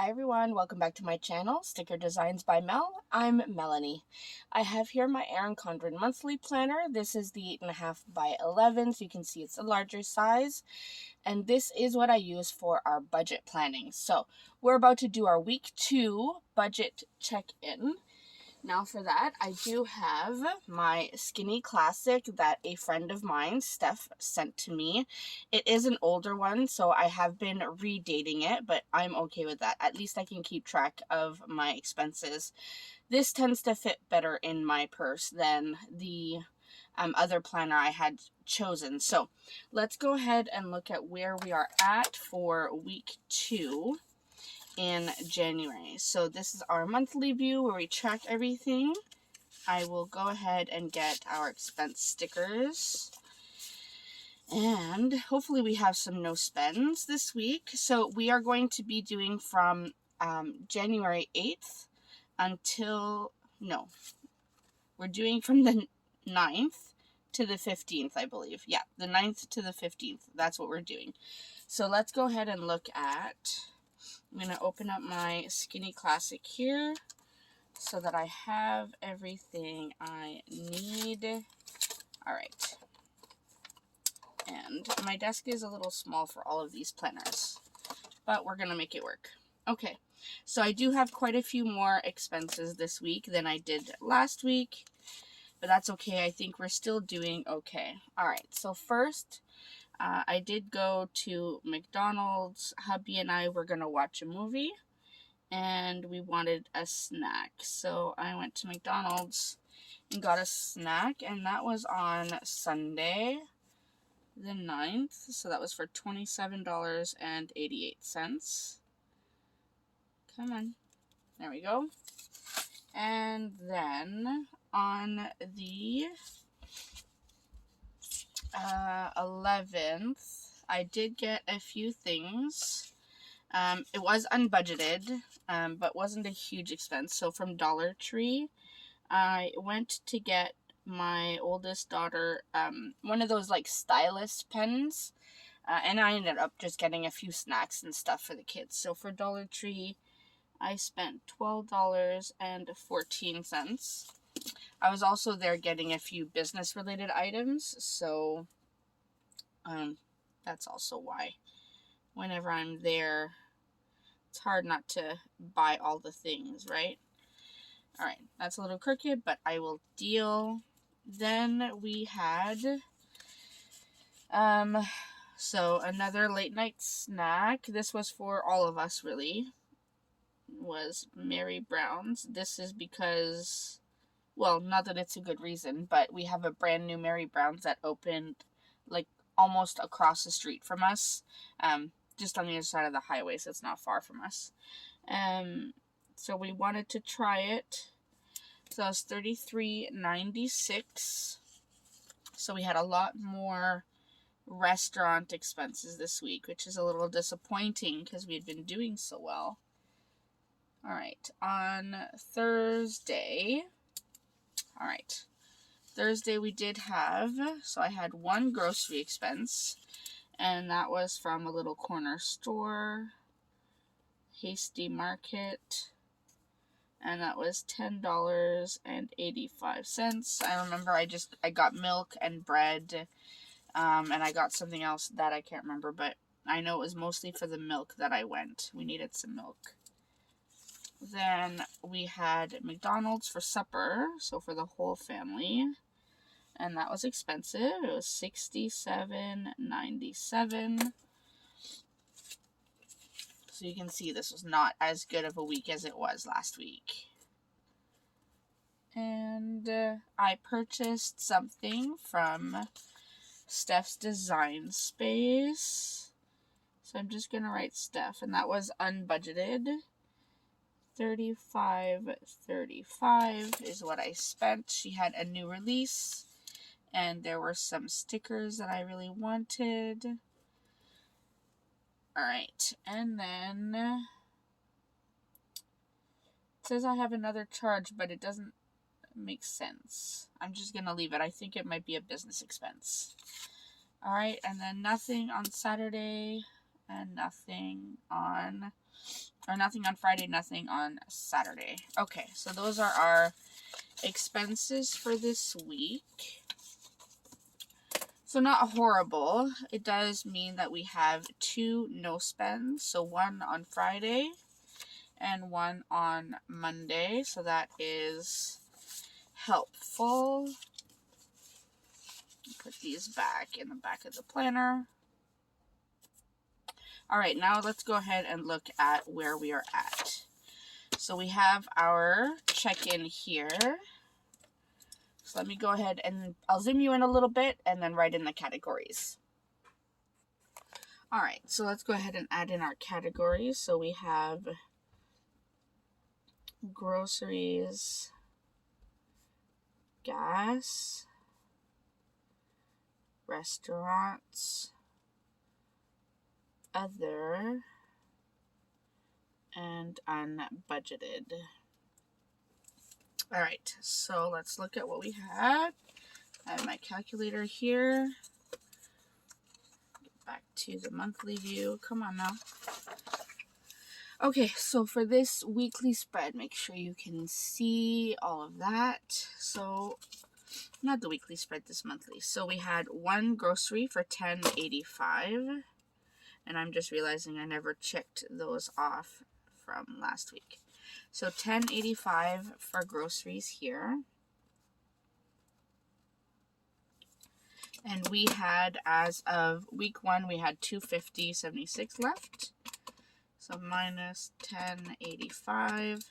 Hi everyone, welcome back to my channel, Sticker Designs by Mel. I'm Melanie. I have here my Erin Condren monthly planner. This is the 8.5 by 11, so you can see it's a larger size. And this is what I use for our budget planning. So we're about to do our week 2 budget check-in. Now for that, I do have my Skinny Classic that a friend of mine, Steph, sent to me. It is an older one, so I have been redating it, but I'm okay with that. At least I can keep track of my expenses. This tends to fit better in my purse than the other planner I had chosen. So let's go ahead and look at where we are at for week 2. In January. So this is our monthly view where we track everything. I will go ahead and get our expense stickers. And hopefully we have some no spends this week. So we are going to be doing from January 8th until, no, we're doing from the 9th to the 15th, I believe. Yeah, the 9th to the 15th. That's what we're doing. So let's go ahead and look at... I'm going to open up my Skinny Classic here so that I have everything I need. Alright. And my desk is a little small for all of these planners, but we're going to make it work. Okay, so I do have quite a few more expenses this week than I did last week, but that's okay. I think we're still doing okay. Alright, so first... I did go to McDonald's. Hubby and I were going to watch a movie, and we wanted a snack. So I went to McDonald's and got a snack, and that was on Sunday, the 9th. So that was for $27.88. Come on. There we go. And then on the 11th, I did get a few things. It was unbudgeted, but wasn't a huge expense. So from Dollar Tree, I went to get my oldest daughter one of those like stylus pens, and I ended up just getting a few snacks and stuff for the kids. So for Dollar Tree, I spent $12.14. I was also there getting a few business-related items, so that's also why whenever I'm there, it's hard not to buy all the things, right? Alright, that's a little crooked, but I will deal. Then we had, so another late night snack. This was for all of us, really. Was Mary Brown's. This is because... well, not that it's a good reason, but we have a brand new Mary Brown's that opened like almost across the street from us, just on the other side of the highway, so it's not far from us. So we wanted to try it. So it was $33.96. So we had a lot more restaurant expenses this week, which is a little disappointing because we had been doing so well. Alright, on Thursday... Alright, Thursday we did have, so I had one grocery expense, and that was from a little corner store, Hasty Market, and that was $10.85. I remember I got milk and bread, and I got something else that I can't remember, but I know it was mostly for the milk that I went. We needed some milk. Then we had McDonald's for supper, so for the whole family, and that was expensive. It was $67.97. So you can see this was not as good of a week as it was last week. And I purchased something from Steph's Design Space. So I'm just going to write Steph, and that was unbudgeted. $35.35 is what I spent. She had a new release, and there were some stickers that I really wanted. Alright, and then it says I have another charge, but it doesn't make sense. I'm just going to leave it. I think it might be a business expense. Alright, and then nothing on Saturday, and nothing on Or nothing on Friday, nothing on Saturday. Okay, so those are our expenses for this week. So not horrible. It does mean that we have 2 no spends. So one on Friday and one on Monday. So that is helpful. Put these back in the back of the planner. All right, now let's go ahead and look at where we are at. So we have our check-in here. So let me go ahead and I'll zoom you in a little bit and then write in the categories. All right, so let's go ahead and add in our categories. So we have groceries, gas, restaurants, other, and unbudgeted. All right, so let's look at what we had. I have my calculator here. Get back to the monthly view. Come on now. Okay, so for this weekly spread, make sure you can see all of that. So, not the weekly spread, this monthly. So we had one grocery for $10.85. And I'm just realizing I never checked those off from last week. So $10.85 for groceries here. And we had, as of week 1, we had $250.76 left. So minus $10.85.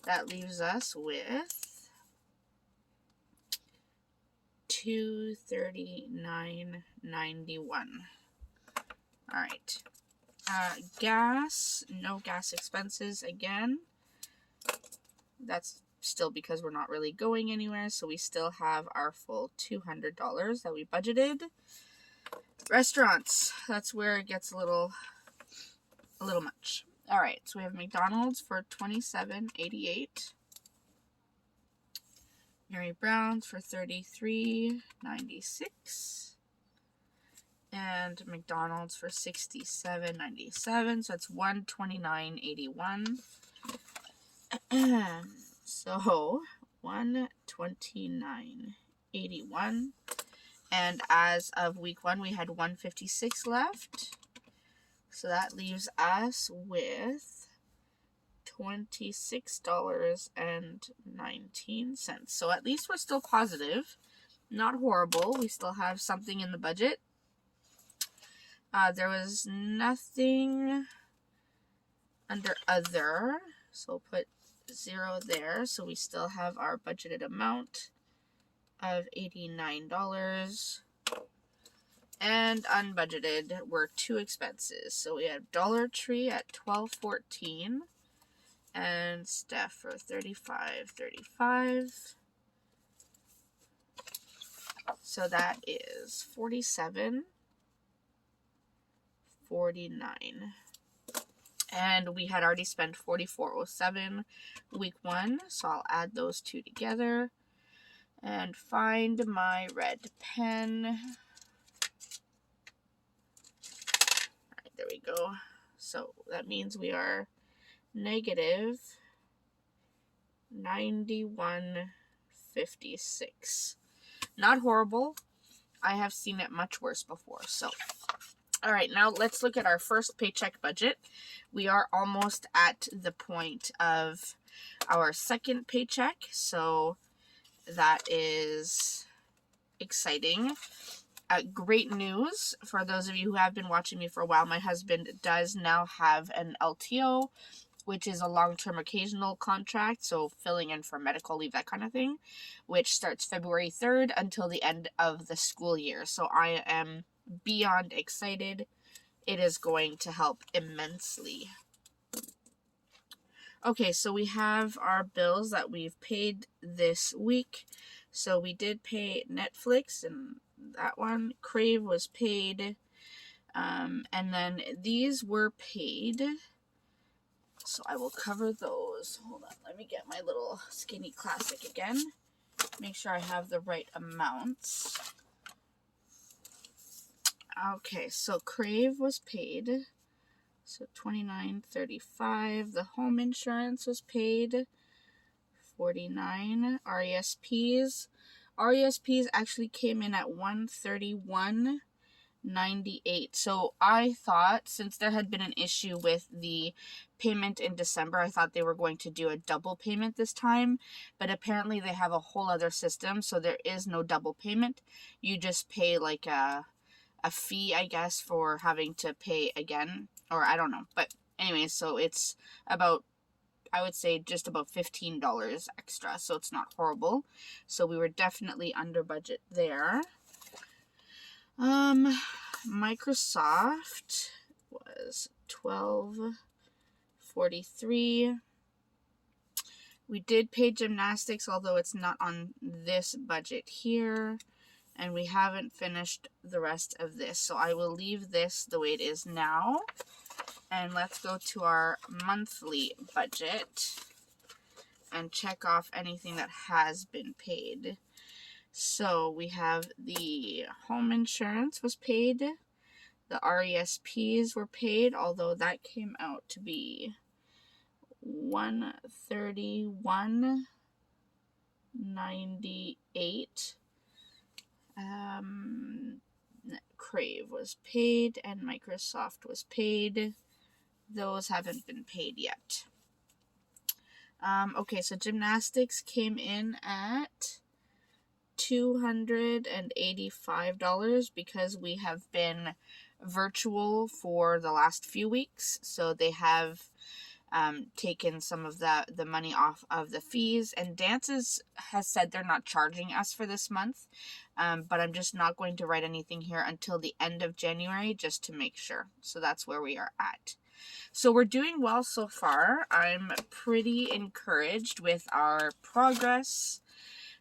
That leaves us with $239.91. All right. Gas, no gas expenses again. That's still because we're not really going anywhere, so we still have our full $200 that we budgeted. Restaurants, that's where it gets a little much. All right, so we have McDonald's for $27.88. Mary Brown's for $33.96. And McDonald's for $67.97. So it's $129.81. So $129.81. And as of week 1, we had $156 left. So that leaves us with $26.19. So at least we're still positive. Not horrible. We still have something in the budget. There was nothing under other, so we'll put 0 there. So we still have our budgeted amount of $89. And unbudgeted were 2 expenses. So we had Dollar Tree at $12.14 and Steph for $35.35. So that is $47.49. And we had already spent $44.07 week 1, so I'll add those 2 together and find my red pen. All right, there we go. So that means we are negative $91.56. Not horrible. I have seen it much worse before, so... All right, now let's look at our first paycheck budget. We are almost at the point of our second paycheck, so that is exciting. Great news for those of you who have been watching me for a while. My husband does now have an LTO, which is a long-term occasional contract, so filling in for medical leave, that kind of thing, which starts February 3rd until the end of the school year. So I am beyond excited. It is going to help immensely. Okay, so we have our bills that we've paid this week. So we did pay Netflix, and that one. Crave was paid. And then these were paid. So I will cover those. Hold on, let me get my little Skinny Classic again. Make sure I have the right amounts. Okay, so Crave was paid. So $29.35. The home insurance was paid. $49. RESPs actually came in at $131.98. So I thought, since there had been an issue with the payment in December, I thought they were going to do a double payment this time, but apparently they have a whole other system, so there is no double payment. You just pay like a fee, I guess, for having to pay again, or I don't know. But anyway, so it's about, I would say, just about $15 extra, so it's not horrible. So we were definitely under budget there. Microsoft was $12.43. We did pay gymnastics, although it's not on this budget here. And we haven't finished the rest of this, so I will leave this the way it is now. And let's go to our monthly budget and check off anything that has been paid. So we have the home insurance was paid. The RESPs were paid, although that came out to be $131.98. Crave was paid and Microsoft was paid. Those haven't been paid yet. Okay, so gymnastics came in at $285 because we have been virtual for the last few weeks. So they have taken some of the money off of the fees, and Dances has said they're not charging us for this month, but I'm just not going to write anything here until the end of January just to make sure. So that's where we are at. So we're doing well so far. I'm pretty encouraged with our progress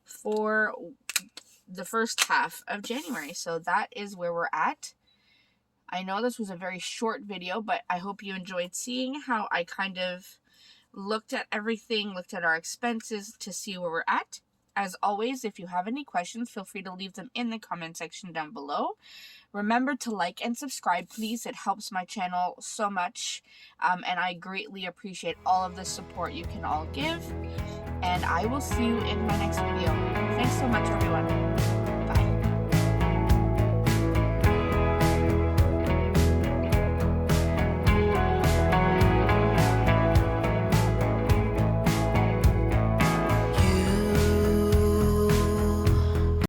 for the first half of January. So that is where we're at. I know this was a very short video, but I hope you enjoyed seeing how I kind of looked at everything, looked at our expenses to see where we're at. As always, if you have any questions, feel free to leave them in the comment section down below. Remember to like and subscribe, please. It helps my channel so much, and I greatly appreciate all of the support you can all give. And I will see you in my next video. Thanks so much, everyone.